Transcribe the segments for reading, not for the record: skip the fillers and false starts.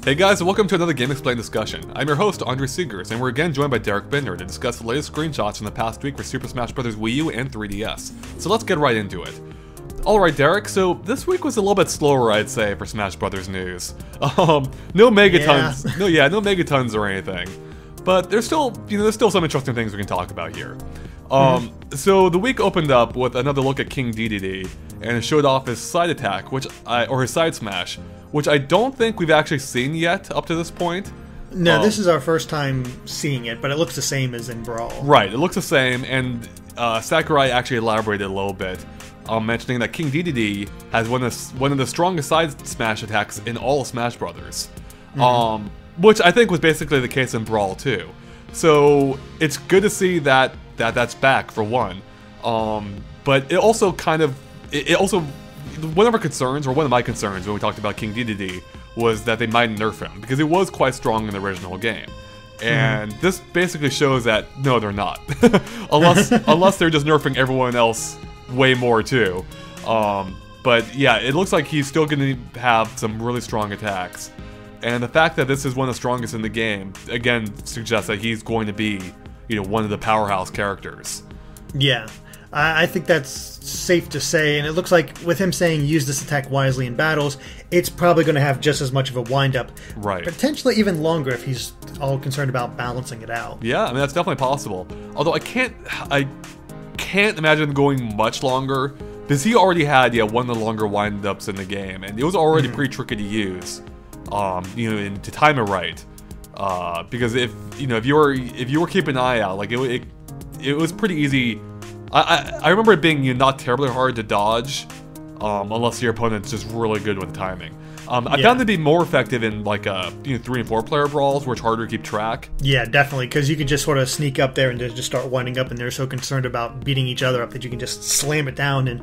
Hey guys, and welcome to another GameXplain discussion. I'm your host, Andre Seegers, and we're again joined by Derek Binder to discuss the latest screenshots from the past week for Super Smash Bros. Wii U and 3DS. So let's get right into it. Alright Derek, so this week was a little bit slower, I'd say, for Smash Bros. News. No Megatons, no Megatons or anything. But there's still, there's still some interesting things we can talk about here. So the week opened up with another look at King Dedede, and it showed off his side attack, or his side smash, which I don't think we've actually seen yet up to this point. No, this is our first time seeing it, but it looks the same as in Brawl. Right, it looks the same, and Sakurai actually elaborated a little bit, mentioning that King Dedede has one of the strongest side smash attacks in all of Smash Brothers, which I think was basically the case in Brawl too. So it's good to see that that's back for one, but it also one of our concerns, or one of my concerns when we talked about King Dedede, was that they might nerf him, because it was quite strong in the original game. And this basically shows that, no, they're not. unless they're just nerfing everyone else way more too. But yeah, it looks like he's still going to have some really strong attacks. And the fact that this is one of the strongest in the game, again, suggests that he's going to be, one of the powerhouse characters. Yeah. I think that's safe to say, and it looks like with him saying use this attack wisely in battles, it's probably going to have just as much of a wind-up. Right. Potentially even longer if he's all concerned about balancing it out. Yeah, I mean, that's definitely possible. Although I can't imagine going much longer, because he already had, one of the longer wind-ups in the game, and it was already pretty tricky to use, and to time it right. Because if you were keeping an eye out, like it was pretty easy. I remember it being not terribly hard to dodge, unless your opponent's just really good with the timing. I found it to be more effective in like 3 and 4 player brawls, where it's harder to keep track. Yeah, definitely, because you can just sort of sneak up there and just start winding up, and they're so concerned about beating each other up that you can just slam it down, and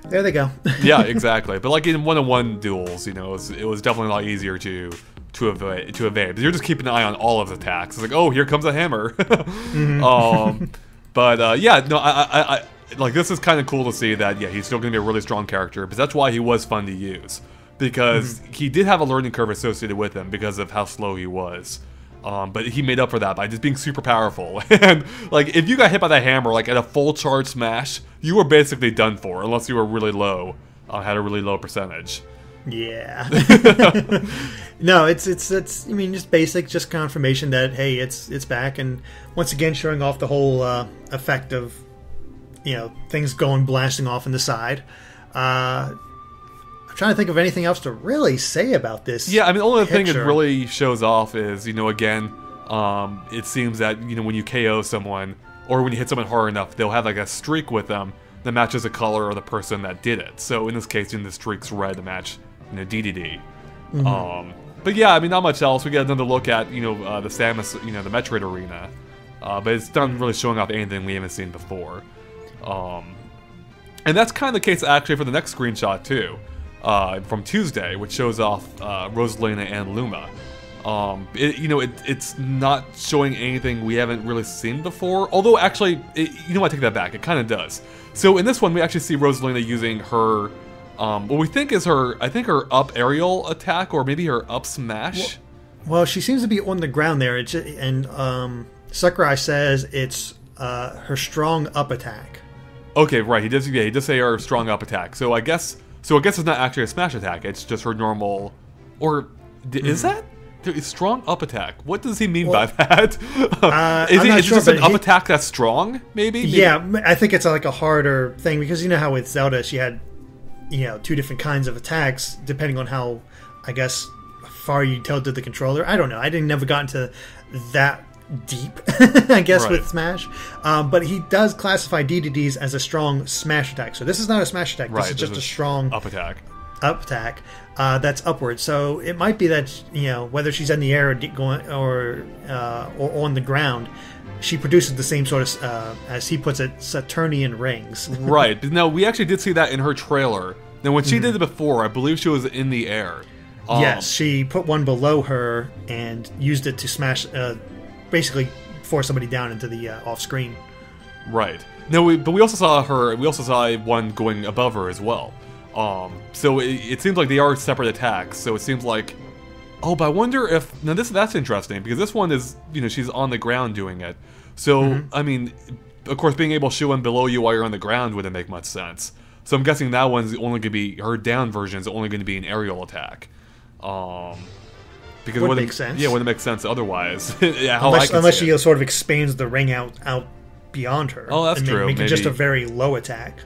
there they go. Yeah, exactly. But like in one-on-one duels, it was definitely a lot easier to evade. But you're just keeping an eye on all of the attacks. It's like, oh, here comes a hammer. But yeah, no, I like, this is kind of cool to see that, he's still going to be a really strong character, because that's why he was fun to use. Because he did have a learning curve associated with him because of how slow he was. But he made up for that by just being super powerful. And like, if you got hit by that hammer, like at a full charge smash, you were basically done for, unless you were really low, had a really low percentage. Yeah. No, it's I mean, just basic, just confirmation that, hey, it's back, and once again showing off the whole effect of things going blasting off in the side. I'm trying to think of anything else to really say about this. Yeah, I mean, the only thing it really shows off is, again, it seems that, when you KO someone, or when you hit someone hard enough, they'll have like a streak with them that matches the color of the person that did it. So in this case, the streak's red to match, Dedede. But yeah, I mean, not much else. We get another look at, the Samus, the Metroid Arena. But it's not really showing off anything we haven't seen before. And that's kind of the case, actually, for the next screenshot, too. From Tuesday, which shows off Rosalina and Luma. It's not showing anything we haven't really seen before. Although, actually, I take that back. It kind of does. So in this one, we actually see Rosalina using her, what we think is her up aerial attack, or maybe her up smash. Well, she seems to be on the ground there, and Sakurai says it's her strong up attack. Okay, right. He does say her strong up attack. So I guess it's not actually a smash attack. It's just her normal, or is that? Strong up attack. What does he mean by that? Is it just an up attack that's strong, maybe? Yeah, I think it's like a harder thing, because you know how with Zelda she had, 2 different kinds of attacks, depending on how, I guess, far you tilted the controller. I don't know. I never got into that deep, I guess, with Smash. But he does classify Dedede's as a strong smash attack. So this is not a smash attack. This is just a strong up attack. That's upward. So it might be that, whether she's in the air or on the ground, she produces the same sort of, as he puts it, Saturnian rings. Right. Now, we actually did see that in her trailer. Now, when she did it before, I believe she was in the air. Yes, she put one below her and used it to smash, basically force somebody down into the off screen. Right. No, but we also saw one going above her as well. So it seems like they are separate attacks. So it seems like Oh, but I wonder if now that's interesting because this one is she's on the ground doing it. So I mean, of course, being able to shoot one below you while you're on the ground wouldn't make much sense. So I'm guessing that one's only going to be her down version is only going to be an aerial attack. Because would make sense. Yeah, wouldn't make sense otherwise. Yeah, unless she sort of expands the ring out beyond her. Oh, that's true. Make it just a very low attack.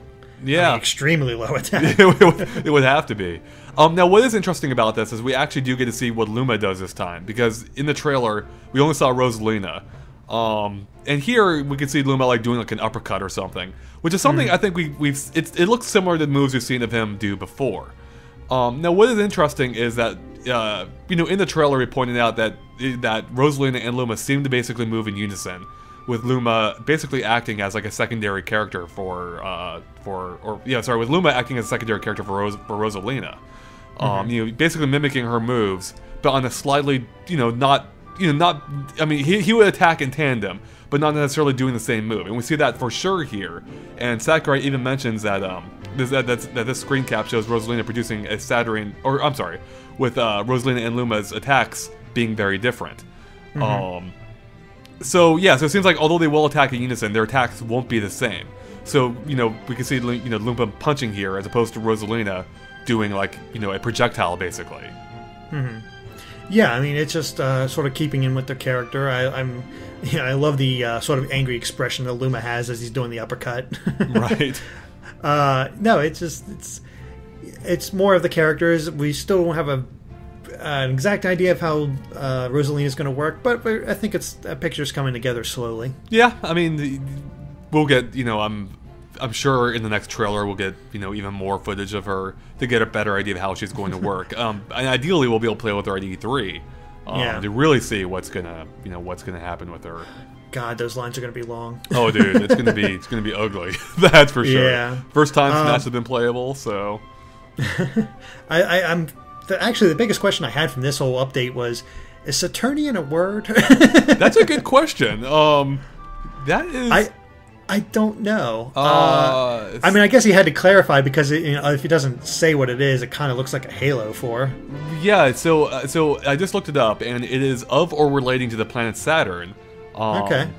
Yeah, I mean, extremely low attack. It would have to be. Now, what is interesting about this is we actually do get to see what Luma does this time, because in the trailer we only saw Rosalina, and here we can see Luma like doing like an uppercut or something, which is something I think it looks similar to the moves we've seen of him do before. Now, what is interesting is that in the trailer we pointed out that Rosalina and Luma seem to basically move in unison, with Luma basically acting as like a secondary character with Luma acting as a secondary character for Rosalina. Basically mimicking her moves, but on a slightly, not. I mean, he would attack in tandem, but not necessarily doing the same move, and we see that for sure here. And Sakurai even mentions that this screen cap shows Rosalina producing a Saturn, with Rosalina and Luma's attacks being very different. So it seems like although they will attack in unison, their attacks won't be the same. So we can see Luma punching here as opposed to Rosalina doing like a projectile basically. Yeah, I mean it's just sort of keeping in with their character. I love the sort of angry expression that Luma has as he's doing the uppercut. Right. No, it's more of the characters. We still don't have an exact idea of how Rosalina is going to work, but I think that picture's coming together slowly. Yeah, I mean, we'll get I'm sure in the next trailer we'll get even more footage of her to get a better idea of how she's going to work. And ideally we'll be able to play with her at E3 to really see what's gonna happen with her. God, those lines are gonna be long. Oh, dude, it's gonna be ugly. That's for sure. Yeah. First time Smash has been playable, so. Actually, the biggest question I had from this whole update was, is Saturnian a word? That's a good question. That is. I don't know. I mean, I guess he had to clarify because if he doesn't say what it is, it kind of looks like a Halo 4. Yeah, so I just looked it up, and it is of or relating to the planet Saturn. Okay.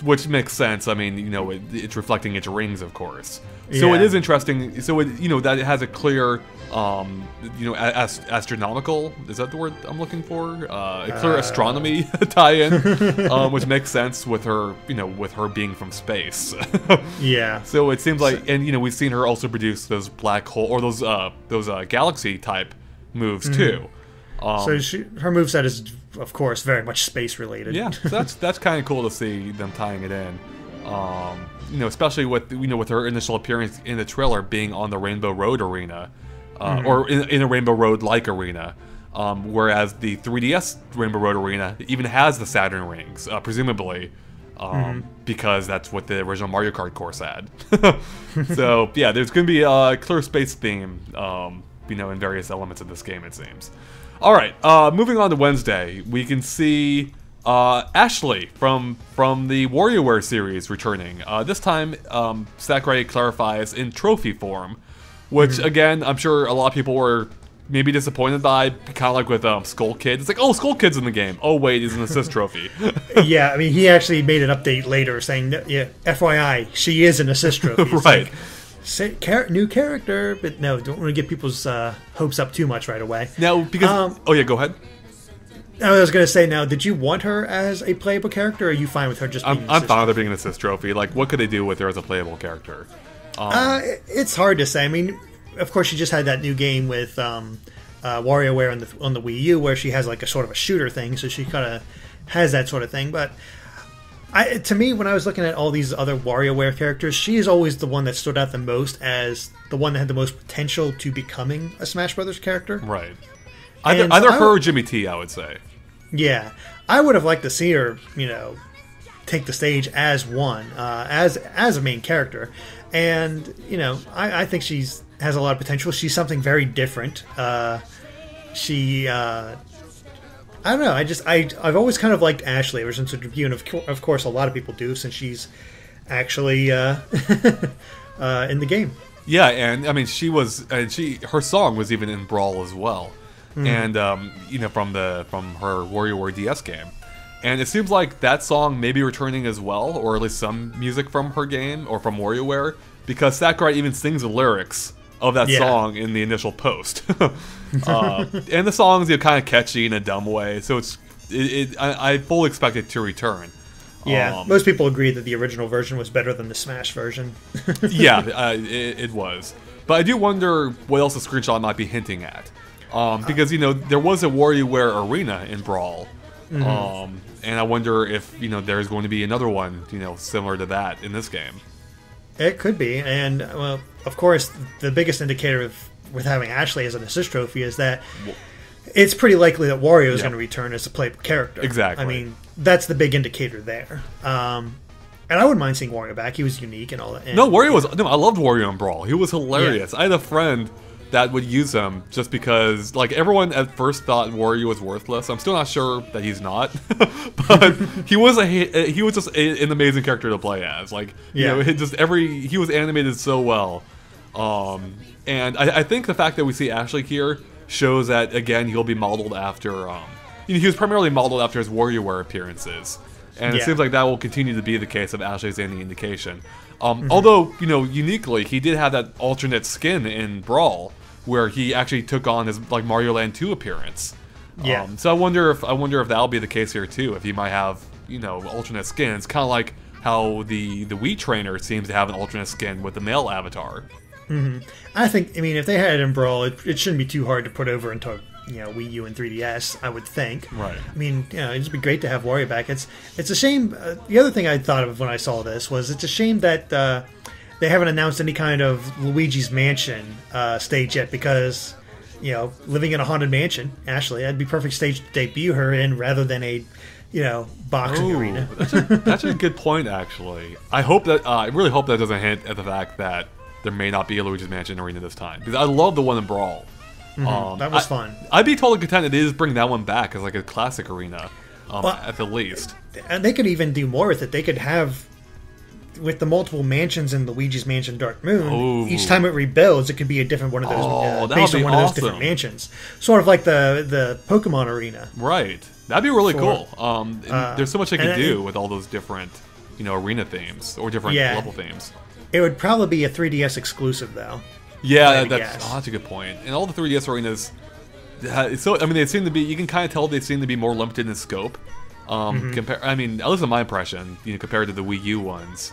Which makes sense. I mean, it's reflecting its rings, of course. So it is interesting. So that it has a clear, astronomical. Is that the word I'm looking for? A clear astronomy tie-in, which makes sense with her, with her being from space. Yeah. So it seems like, and we've seen her also produce those black hole or those galaxy type moves too. So her moveset is, of course, very much space related. Yeah, so that's kind of cool to see them tying it in. Especially with with her initial appearance in the trailer being on the Rainbow Road arena, or in a Rainbow Road like arena, whereas the 3DS Rainbow Road arena even has the Saturn rings, presumably, because that's what the original Mario Kart course had. So yeah, there's going to be a clear space theme, in various elements of this game, it seems. All right, moving on to Wednesday, we can see Ashley from the WarioWare series returning. This time, Sakurai clarifies in trophy form, which again, I'm sure a lot of people were maybe disappointed by, kind of like with Skull Kid. It's like, oh, Skull Kid's in the game. Oh wait, he's an assist trophy. Yeah, I mean, he actually made an update later saying, yeah, FYI, she is an assist trophy. It's right. Like, new character, but no, don't want to get people's hopes up too much right away. Now, because oh yeah, go ahead. I was going to say, now, did you want her as a playable character, or are you fine with her just being an assist I'm fine with her being an assist trophy. Like, what could they do with her as a playable character? It's hard to say. I mean, of course, she just had that new game with WarioWare on the Wii U, where she has like a sort of a shooter thing, so she kind of has that sort of thing. But to me, when I was looking at all these other WarioWare characters, she is always the one that stood out the most as the one that had the most potential to becoming a Smash Brothers character. Right. Either her or Jimmy T, I would say. Yeah. I would have liked to see her, take the stage as one, as a main character. And, I think has a lot of potential. She's something very different. I don't know. I've always kind of liked Ashley ever since her debut, and of course a lot of people do, since she's actually in the game. Yeah, and I mean her song was even in Brawl as well. and you know, from her WarioWare DS game. And it seems like that song may be returning as well, or at least some music from her game, or from WarioWare, because Sakurai even sings the lyrics of that song in the initial post. And the song's, you know, kind of catchy in a dumb way, so I fully expect it to return. Yeah, most people agree that the original version was better than the Smash version. Yeah, it was. But I do wonder what else the screenshot might be hinting at. Because, you know, there was a WarioWare arena in Brawl. And I wonder if, you know, there's going to be another one, you know, similar to that in this game. It could be, and well, of course, the biggest indicator with having Ashley as an assist trophy is that it's pretty likely that Wario is going to return as a playable character. Exactly. I mean, that's the big indicator there. And I wouldn't mind seeing Wario back. He was unique and all that. And, I loved Wario in Brawl. He was hilarious. I had a friend that would use him just because, like, everyone at first thought Wario was worthless. I'm still not sure that he's not, but he was just an amazing character to play as. Like, you know, he was animated so well. And I think the fact that we see Ashley here shows that, again, he'll be modeled after. You know, he was primarily modeled after his WarioWare appearances, and it seems like that will continue to be the case if Ashley's any indication. Although, you know, uniquely, he did have that alternate skin in Brawl, where he actually took on his, like, Mario Land 2 appearance. So I wonder if that'll be the case here too. If he might have, you know, alternate skins, kind of like how the Wii trainer seems to have an alternate skin with the male avatar. I mean, if they had it in Brawl, it shouldn't be too hard to put over into, you know, Wii U and 3DS, I would think. Right. I mean, you know, it'd be great to have Wario back. It's a shame. The other thing I thought of when I saw this was it's a shame that they haven't announced any kind of Luigi's Mansion stage yet, because, you know, living in a haunted mansion, Ashley, that'd be perfect stage to debut her in rather than a, you know, boxing arena. That's a good point, actually. I really hope that doesn't hint at the fact that there may not be a Luigi's Mansion arena this time, because I love the one in Brawl. That was fun. I'd be totally content if they just bring that one back as like a classic arena, at the least. And they could even do more with it. They could have, with the multiple mansions in Luigi's Mansion Dark Moon, each time it rebuilds, it could be a different one of those, based on one of those different mansions. Sort of like the Pokemon arena. Right. That'd be really cool. There's so much they can do with all those different, you know, arena themes or different level themes. It would probably be a 3DS exclusive, though. Yeah, that's a good point. And all the 3DS arenas, so I mean, they seem to be. You can kind of tell they seem to be more limited in scope. I mean, at least in my impression, you know, compared to the Wii U ones.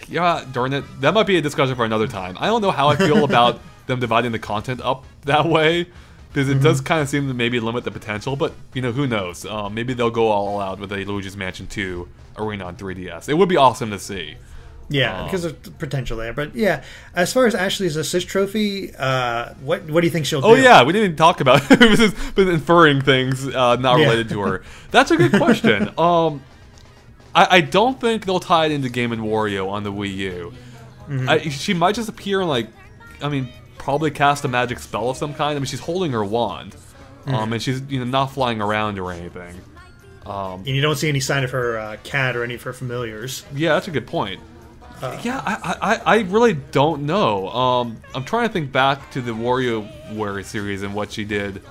Yeah, darn it, that might be a discussion for another time. I don't know how I feel about them dividing the content up that way, because it does kind of seem to maybe limit the potential. But, you know, who knows? Maybe they'll go all out with a Luigi's Mansion 2 arena on 3DS. It would be awesome to see. Yeah, because there's potential there. But yeah, as far as Ashley's assist trophy, what do you think she'll do? Oh yeah, we didn't even talk about it. We've just been inferring things not related to her. That's a good question. I don't think they'll tie it into Game & Wario on the Wii U. She might just appear and, like, I mean, probably cast a magic spell of some kind. I mean, she's holding her wand, and she's, you know, not flying around or anything. And you don't see any sign of her cat or any of her familiars. Yeah, that's a good point. I really don't know. I'm trying to think back to the WarioWare series and what she did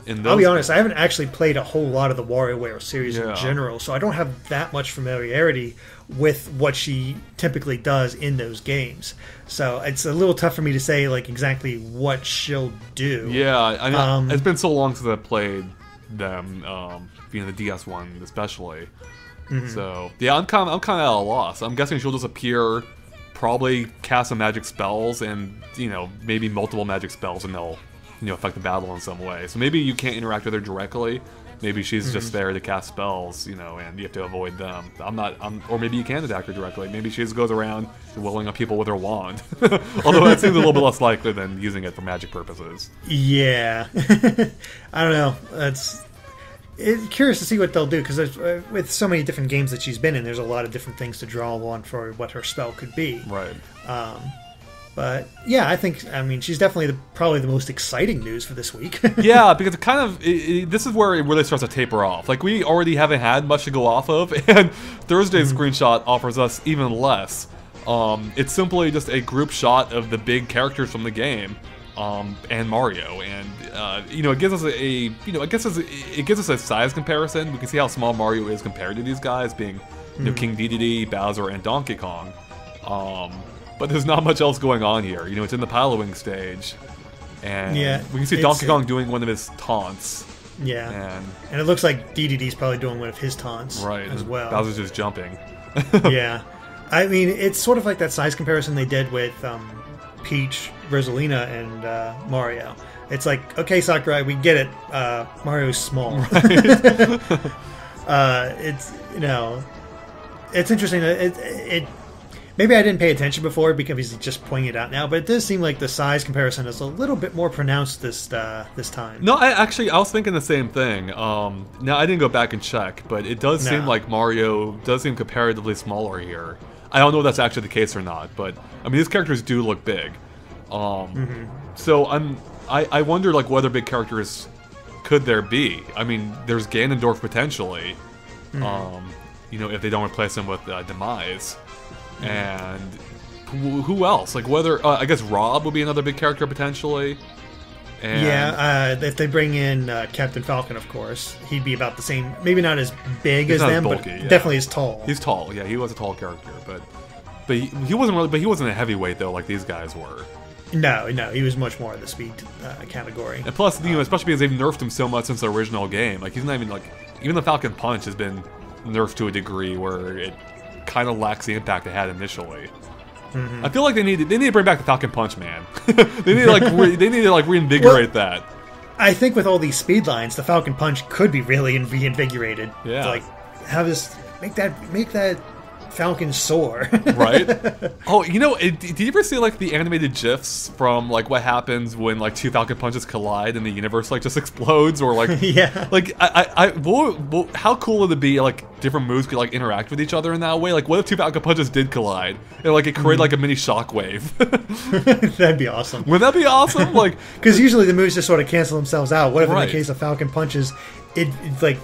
in those. I'll be honest, I haven't actually played a whole lot of the WarioWare series in general, so I don't have that much familiarity with what she typically does in those games. So it's a little tough for me to say, like, exactly what she'll do. Yeah, I mean, it's been so long since I played them, you know, the DS one especially. So yeah, I'm kind of at a loss. I'm guessing she'll just appear, probably cast some magic spells, and, you know, maybe multiple magic spells, and they'll, you know, affect the battle in some way. So maybe you can't interact with her directly. Maybe she's just there to cast spells, you know, and you have to avoid them. Or maybe you can attack her directly. Maybe she just goes around willing up people with her wand. Although that seems a little bit less likely than using it for magic purposes. Yeah, I don't know. It's curious to see what they'll do, because with so many different games that she's been in, there's a lot of different things to draw on for what her spell could be. Right. But yeah, I mean, she's definitely probably the most exciting news for this week. Yeah, because it kind of this is where it really starts to taper off. Like, we already haven't had much to go off of, and Thursday's screenshot offers us even less. It's simply just a group shot of the big characters from the game. and Mario, and it gives us it gives us a size comparison. We can see how small Mario is compared to these guys, being King Dedede, Bowser, and Donkey Kong. But there's not much else going on here. It's in the Palowing stage, and we can see Donkey Kong doing one of his taunts. Yeah, and it looks like Dedede's probably doing one of his taunts as well. Bowser's just jumping. Yeah, I mean, it's sort of like that size comparison they did with Peach, Rosalina, and Mario. It's like, okay, Sakurai, we get it. Mario's small. Right. It's interesting. It maybe I didn't pay attention before because he's just pointing it out now, but it does seem like the size comparison is a little bit more pronounced this time. No, I was thinking the same thing. Now I didn't go back and check, but it does seem like Mario does seem comparatively smaller here. I don't know if that's actually the case or not, but I mean, these characters do look big. So I wonder like what other big characters could there be? I mean, there's Ganondorf potentially. If they don't replace him with Demise. And who else? Like whether I guess Rob would be another big character potentially. And if they bring in Captain Falcon, of course, he'd be about the same. Maybe not as big as them, bulky, but definitely as tall. He's tall. Yeah, he was a tall character, but he wasn't really. But he wasn't a heavyweight though, like these guys were. No, he was much more in the speed category. And plus, especially because they've nerfed him so much since the original game. Like he's not even even the Falcon Punch has been nerfed to a degree where it kind of lacks the impact it had initially. I feel like they need to bring back the Falcon Punch, man. they need to reinvigorate that. I think with all these speed lines, the Falcon Punch could be really reinvigorated. Yeah, to, have this make that Falcon soar. Right? Oh, did you ever see the animated GIFs from what happens when two Falcon Punches collide and the universe just explodes, or yeah, how cool would it be different moves could interact with each other in that way? What if two Falcon Punches did collide and it created a mini shockwave? That'd be awesome. Wouldn't that be awesome? Because usually the moves just sort of cancel themselves out. What if in the case of Falcon Punches, it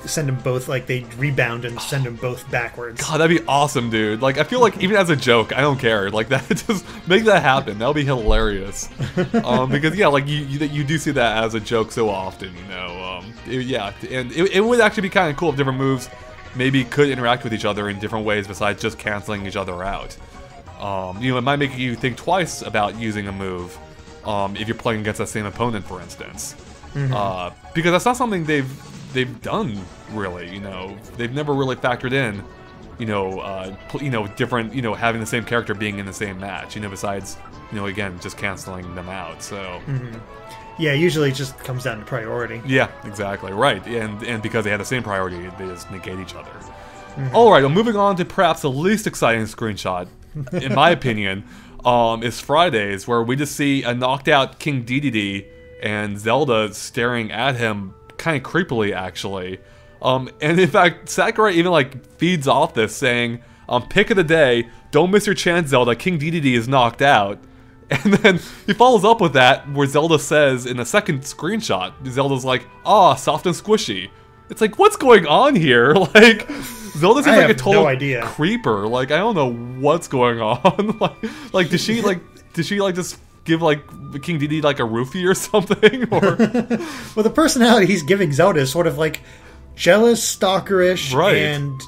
send them both they rebound and send them both backwards? God, that'd be awesome, dude. I feel even as a joke, I don't care. That just make that happen. That'll be hilarious. Because you do see that as a joke so often, and it would actually be kind of cool if different moves maybe could interact with each other in different ways besides just canceling each other out. It might make you think twice about using a move if you're playing against that same opponent, for instance. Because that's not something they've done really. They've never really factored in different having the same character being in the same match, besides again just canceling them out. So yeah, usually it just comes down to priority. Yeah, exactly, right. And because they have the same priority, they just negate each other. Alright, well, moving on to perhaps the least exciting screenshot, in my opinion, is Friday's, where we just see a knocked out King Dedede and Zelda staring at him kind of creepily, actually. And in fact, Sakurai even feeds off this, saying, pick of the day, don't miss your chance, Zelda, King Dedede is knocked out. And then he follows up with that, where Zelda says in the second screenshot, Zelda's like, soft and squishy. It's what's going on here? Zelda seems like a total creeper. I don't know what's going on. Does she just give King Dedede a roofie or something? Or well, the personality he's giving Zelda is sort of jealous, stalkerish, right? And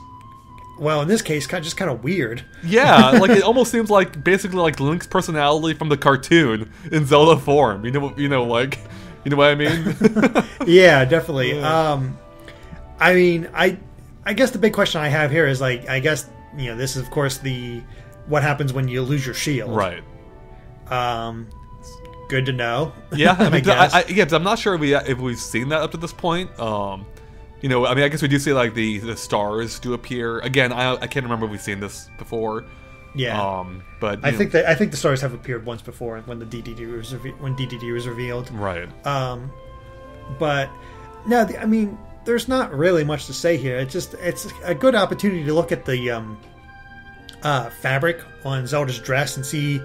well, in this case, just kind of weird. Yeah, it almost seems basically Link's personality from the cartoon in Zelda form. You know what I mean? Yeah, definitely. Yeah. I mean, I guess the big question I have here is I guess this is of course what happens when you lose your shield, right? Good to know. Yeah, I mean, because I'm not sure if we've seen that up to this point. I mean, I guess we do see the stars do appear again. I can't remember if we've seen this before. Yeah. But I think the stars have appeared once before when DDD was revealed. Right. But no, I mean, there's not really much to say here. It's a good opportunity to look at the fabric on Zelda's dress and see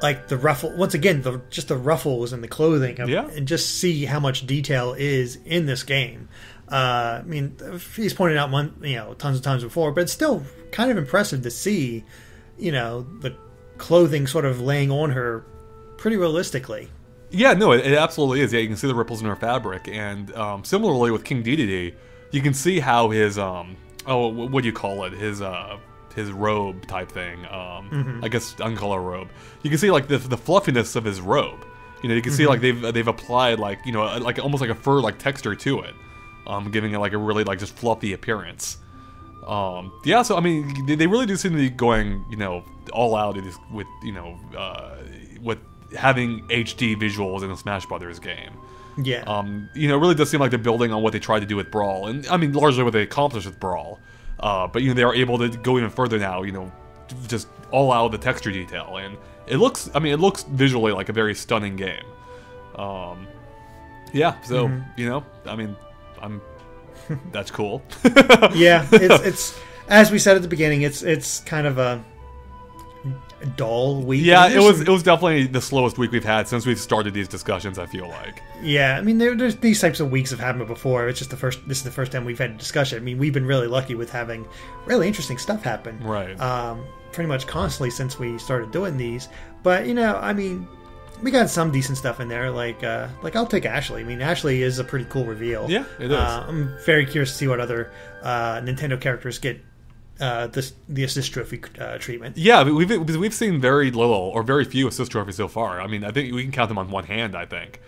the ruffle once again, the ruffles and the clothing, and just see how much detail is in this game. I mean, he's pointed out tons of times before, but it's still kind of impressive to see, the clothing sort of laying on her pretty realistically. Yeah, no, it absolutely is. Yeah, you can see the ripples in her fabric, and similarly with King Dedede, you can see how his what do you call it? His robe type thing. I guess I can call it a robe. You can see like the fluffiness of his robe. You know, you can see like they've applied like, you know, like almost like a fur like texture to it, giving it like a really like just fluffy appearance. Yeah, so I mean, they really do seem to be going, you know, all out with you know, with having HD visuals in a Smash Brothers game. Yeah. You know, it really does seem like they're building on what they tried to do with Brawl, and I mean, largely what they accomplished with Brawl. But you know, they are able to go even further now. You know, just all out the texture detail, and it looks. I mean, it looks visually like a very stunning game. Yeah. So you know, I mean, that's cool. Yeah, it's as we said at the beginning, it's kind of a dull week. Yeah, it was definitely the slowest week we've had since we've started these discussions, I feel like. Yeah, I mean, there's these types of weeks have happened before. It's just this is the first time we've had a discussion. I mean, we've been really lucky with having really interesting stuff happen. Right. Pretty much constantly since we started doing these. But, you know, I mean, we got some decent stuff in there. Like I'll take Ashley. I mean, Ashley is a pretty cool reveal. Yeah, it is. I'm very curious to see what other Nintendo characters get the assist trophy treatment. Yeah, we've seen very little or very few assist trophies so far. I mean, I think we can count them on one hand, I think.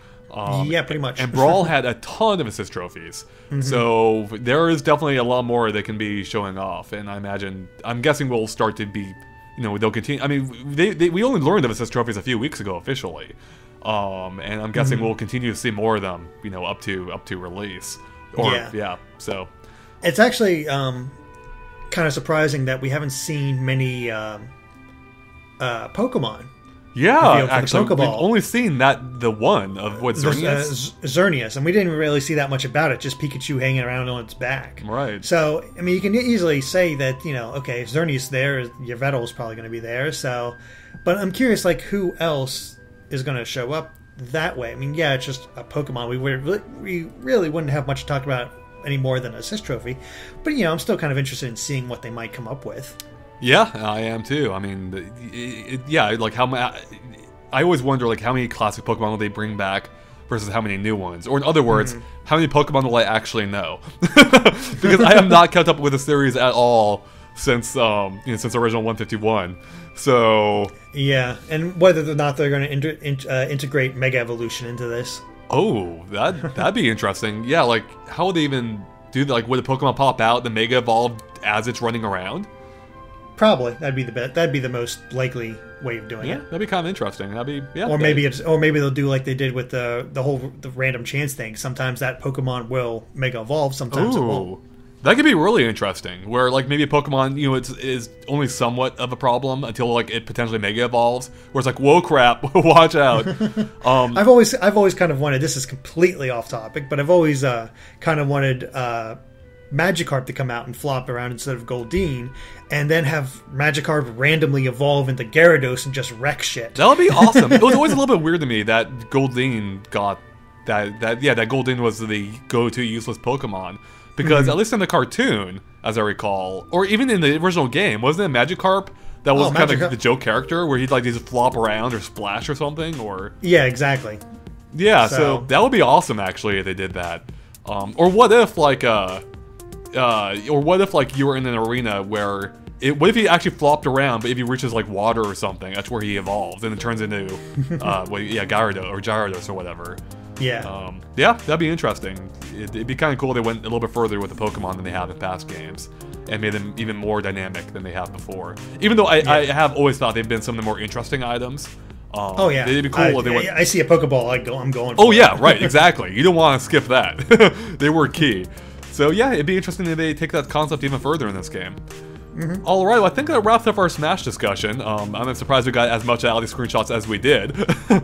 Yeah, pretty much. And Brawl had a ton of assist trophies, so there is definitely a lot more they can be showing off. And I'm guessing we'll start to be, you know, they'll continue. I mean, we only learned of assist trophies a few weeks ago officially, and I'm guessing we'll continue to see more of them, you know, up to release. Or yeah, so it's actually kind of surprising that we haven't seen many Pokemon. Yeah, actually, Pokeball. we've only seen the one of what Xerneas. Xerneas, and we didn't really see that much about it. Just Pikachu hanging around on its back. Right. So, I mean, you can easily say that, you know, okay, if Xerneas there, your Vettel's probably going to be there. So, but I'm curious, like, who else is going to show up that way? I mean, yeah, it's just a Pokemon. We really wouldn't have much to talk about any more than an assist trophy, but you know, I'm still kind of interested in seeing what they might come up with. Yeah, I am too. I mean, yeah, like I always wonder like how many classic Pokemon will they bring back versus how many new ones, or in other words, how many Pokemon will I actually know? Because I have not kept up with the series at all since you know, since original 151. So yeah, and whether or not they're going to integrate Mega Evolution into this. Oh, that'd be interesting. Yeah, like how would they even do that? Like, would the Pokemon pop out, the Mega Evolve as it's running around? Probably that'd be the best. That'd be the most likely way of doing it. That'd be kind of interesting. That'd be Or maybe they'll do like they did with the random chance thing. Sometimes that Pokemon will Mega Evolve. Sometimes it won't. That could be really interesting. Where like maybe a Pokemon, you know, is only somewhat of a problem until like it potentially Mega Evolves. Where it's like, whoa, crap, watch out. I've always kind of wanted. This is completely off topic, but I've always kind of wanted Magikarp to come out and flop around instead of Goldeen, and then have Magikarp randomly evolve into Gyarados and just wreck shit. That would be awesome. It was always a little bit weird to me that Goldeen got that Goldeen was the go-to useless Pokemon. Because at least in the cartoon, as I recall, or even in the original game, wasn't it Magikarp that was kind of like the joke character where he'd like just flop around or splash or something? Or yeah, exactly. Yeah, so that would be awesome actually if they did that. Or what if like you were in an arena where what if he actually flopped around, but if he reaches like water or something, that's where he evolves and it turns into Gyarados or Gyarados or whatever. Yeah. Yeah, that'd be interesting. It'd be kind of cool if they went a little bit further with the Pokemon than they have in past games, and made them even more dynamic than they have before. Even though I have always thought they've been some of the more interesting items. Oh yeah, it'd be cool if they went. I see a Pokeball, I'm going. Oh yeah, right, exactly. You don't want to skip that. They were key. So yeah, it'd be interesting if they take that concept even further in this game. All right, well, I think that wraps up our Smash discussion. I'm surprised we got as much out of these screenshots as we did.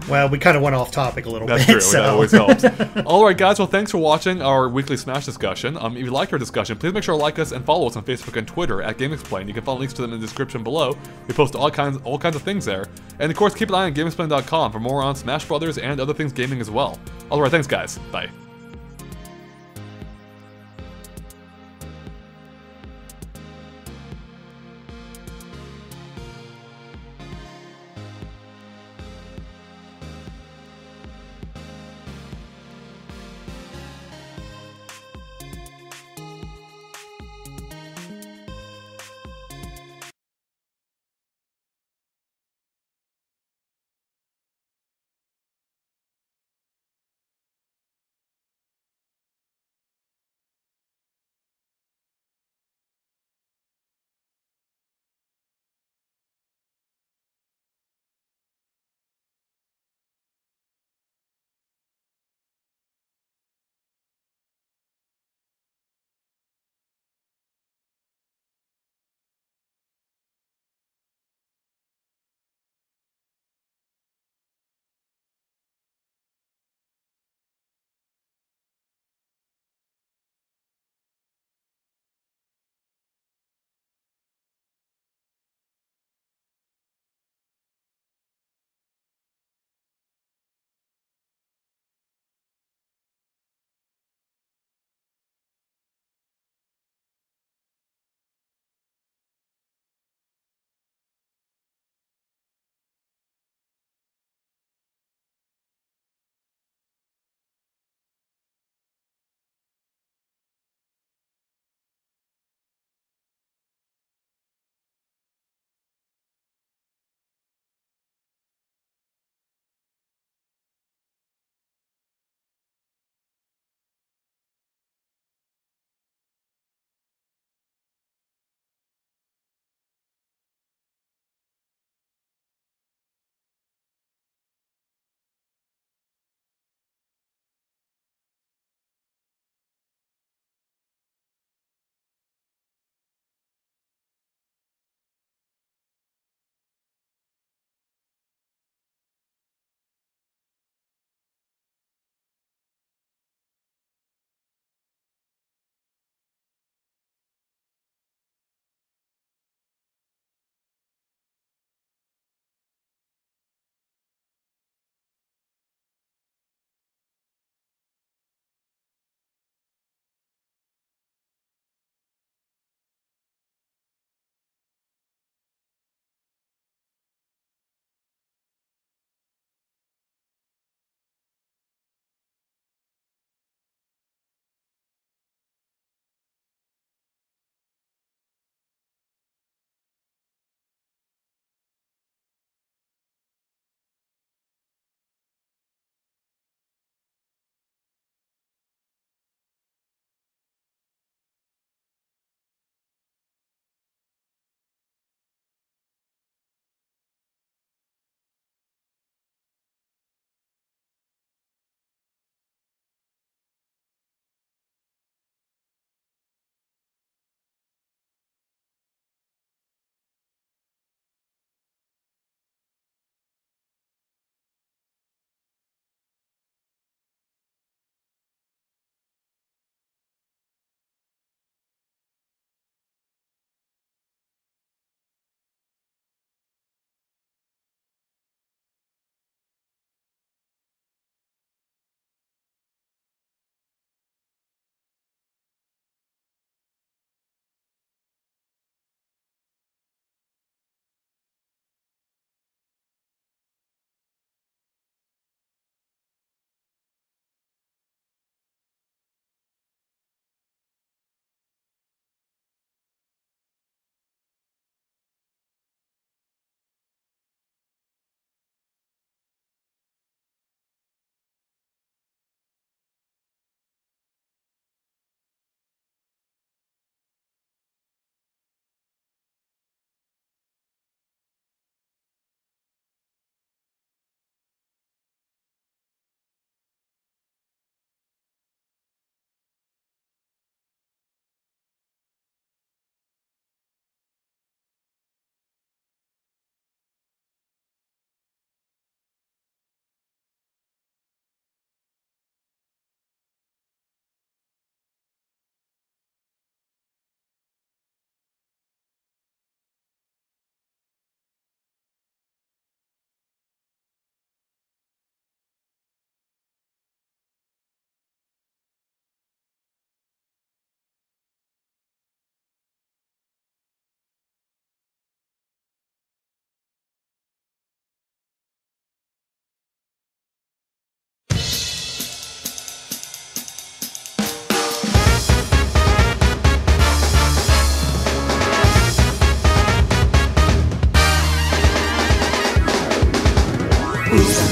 Well, we kind of went off topic a little bit. That's true. So. That always helps. All right, guys. Well, thanks for watching our weekly Smash discussion. If you liked our discussion, please make sure to like us and follow us on Facebook and Twitter at GameXplain. You can find links to them in the description below. We post all kinds of things there. And of course, keep an eye on GameXplain.com for more on Smash Brothers and other things gaming as well. All right, thanks, guys. Bye.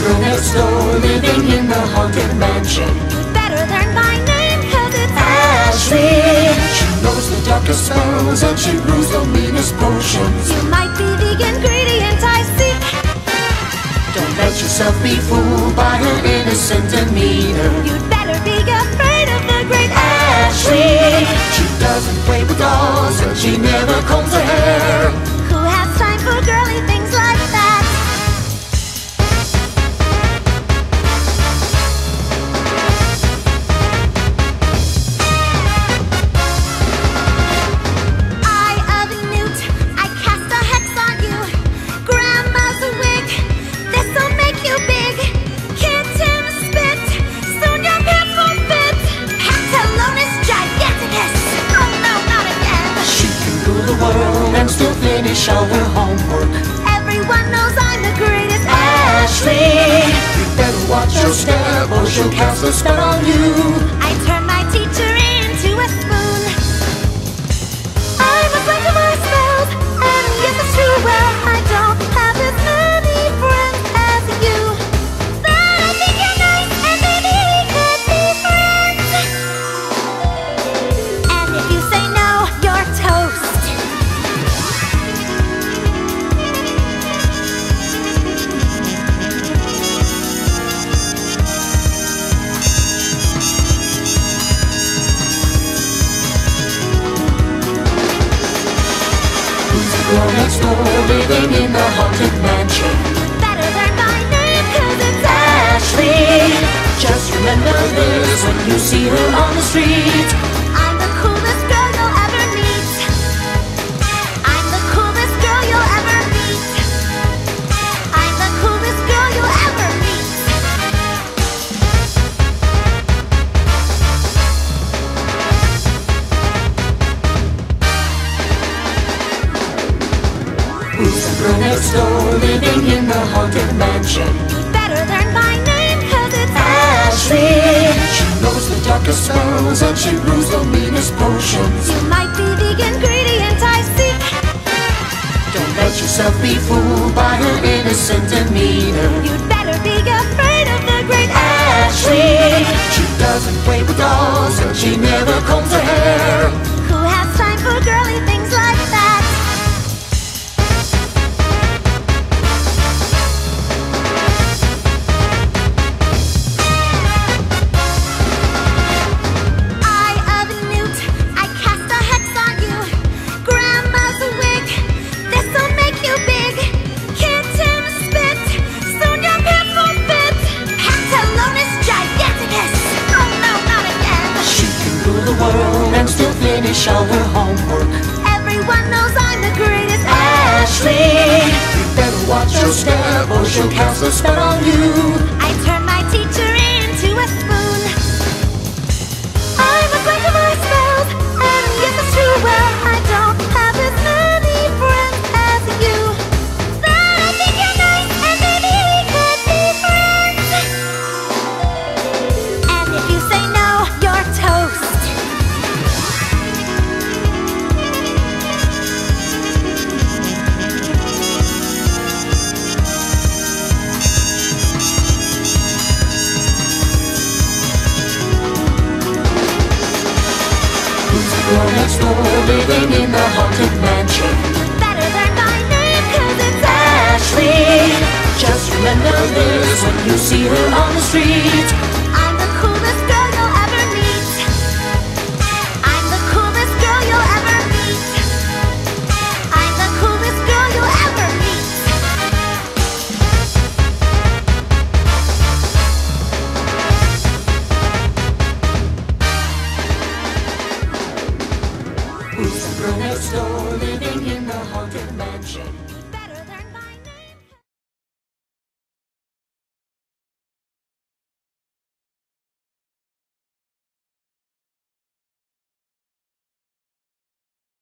girl next door living in the haunted mansion? You'd better learn my name, cause it's Ashley. She knows the darkest spells and she brews the meanest potions. You might be the ingredient I seek. Don't let yourself be fooled by her innocent demeanor. You'd better be afraid of the great Ashley. She doesn't play with dolls and she never combs her hair. Who has time for girly things like that? Eye of Newt, I cast a hex on you. Grandma's wig, this'll make you big. Kitten spit, soon your pants won't fit. Pantalonis giganticus, oh no, not again. She can rule the world and still finish all her homework. Everyone knows I'm the greatest. Ashley, you better watch your step or she'll cast a spell on you. I turn my teacher into a spoon. I'm afraid of my spells, and yes, it's true. Well, I don't have as many friends as you. But I think you're nice, and maybe we could be friends. And if you say no, you're toast. Girl next door living in the haunted mansion. Better learn my name, cause it's Ashley. Just remember this when you see her on the street. I'm the coolest girl you'll ever meet. I'm the coolest girl you'll ever meet. I'm the coolest girl you'll ever meet. Who's the girl next door living in the haunted mansion? Better learn my name, cause it's Ashley. She knows the darkest spells and she brews the meanest potions. You might be the ingredient I seek. Don't let yourself be fooled by her innocent demeanor. You'd better be afraid of the great Ashley. She doesn't play with dolls and she never combs her hair. Who has time for girly things like that? Eye of Newt, I cast a hex on you. Grandma's wig, this'll make you big. Kitten spit, soon your pants won't fit. Pantalonis giganticus, oh no, not again. She can rule the world and still finish all her homework. Everyone knows I'm the greatest. Ashley, you better watch your step or she'll cast a spell on you. I turn my teacher into a spoon. I'm afraid of my spells, and yes, it's true. Well, I don't have as many friends as you. But I think you're nice, and maybe we could be friends. And if you say no, you're toast. Who's the girl next door living in the haunted